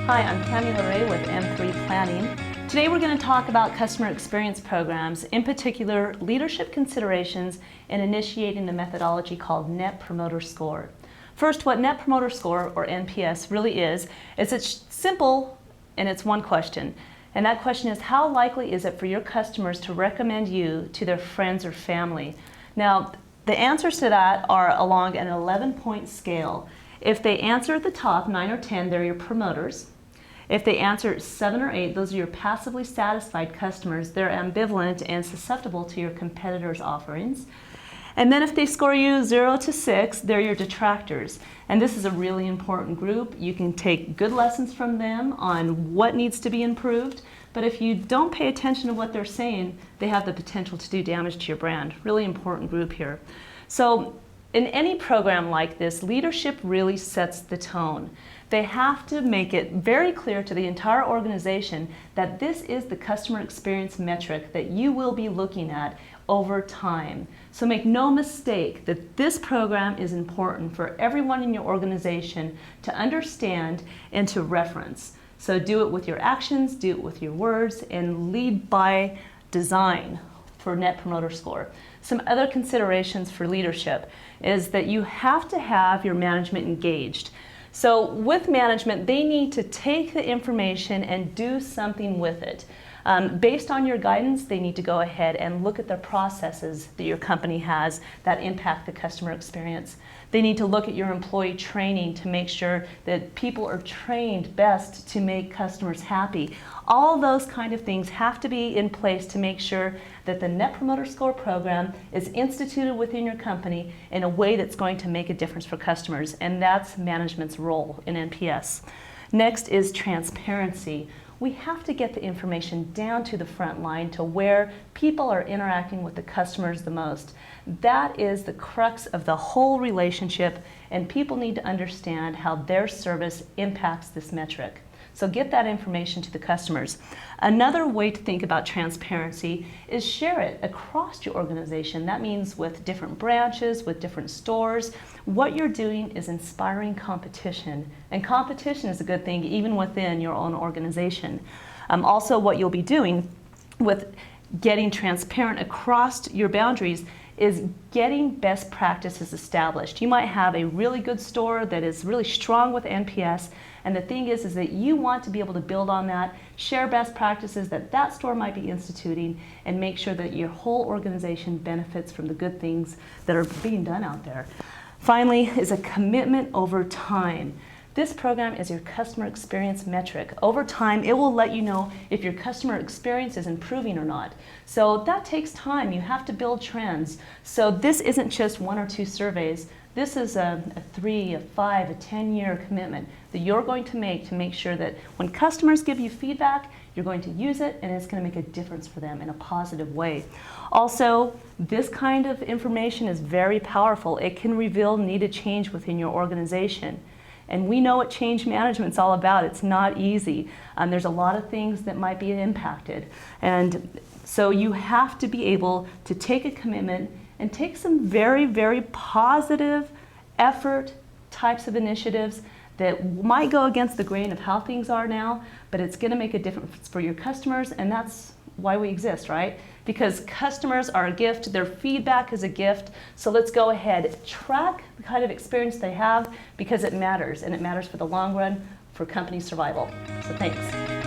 Hi, I'm Tammy LeRae with M3 Planning. Today we're going to talk about customer experience programs, in particular leadership considerations in initiating the methodology called Net Promoter Score. First, what Net Promoter Score, or NPS, really is it's simple and it's one question. And that question is, how likely is it for your customers to recommend you to their friends or family? Now, the answers to that are along an 11-point scale. If they answer at the top, 9 or 10, they're your promoters. If they answer 7 or 8, those are your passively satisfied customers. They're ambivalent and susceptible to your competitors' offerings. And then if they score you 0 to 6, they're your detractors. And this is a really important group. You can take good lessons from them on what needs to be improved. But if you don't pay attention to what they're saying, they have the potential to do damage to your brand. Really important group here. So in any program like this, leadership really sets the tone. They have to make it very clear to the entire organization that this is the customer experience metric that you will be looking at over time. So make no mistake that this program is important for everyone in your organization to understand and to reference. So do it with your actions, do it with your words, and lead by design for Net Promoter Score. Some other considerations for leadership is that you have to have your management engaged. So with management, they need to take the information and do something with it. Based on your guidance, they need to go ahead and look at the processes that your company has that impact the customer experience. They need to look at your employee training to make sure that people are trained best to make customers happy. All those kind of things have to be in place to make sure that the Net Promoter Score program is instituted within your company in a way that's going to make a difference for customers, and that's management's role in NPS. Next is transparency. We have to get the information down to the front line to where people are interacting with the customers the most. That is the crux of the whole relationship, and people need to understand how their service impacts this metric. So get that information to the customers. Another way to think about transparency is share it across your organization. That means with different branches, with different stores. What you're doing is inspiring competition. And competition is a good thing even within your own organization. Also, what you'll be doing with getting transparent across your boundaries is getting best practices established. You might have a really good store that is really strong with NPS, and the thing is that you want to be able to build on that, share best practices that that store might be instituting, and make sure that your whole organization benefits from the good things that are being done out there. Finally is a commitment over time. This program is your customer experience metric. Over time, it will let you know if your customer experience is improving or not. So that takes time. You have to build trends. So this isn't just 1 or 2 surveys. This is a 3, a 5, a 10-year commitment that you're going to make sure that when customers give you feedback, you're going to use it and it's going to make a difference for them in a positive way. Also, this kind of information is very powerful. It can reveal needed change within your organization. And we know what change management's all about. It's not easy. There's a lot of things that might be impacted. And so you have to be able to take a commitment and take some very, very positive effort types of initiatives that might go against the grain of how things are now, but it's going to make a difference for your customers, and that's why we exist, right? Because customers are a gift, their feedback is a gift, so let's go ahead, track the kind of experience they have because it matters, and it matters for the long run for company survival. So thanks.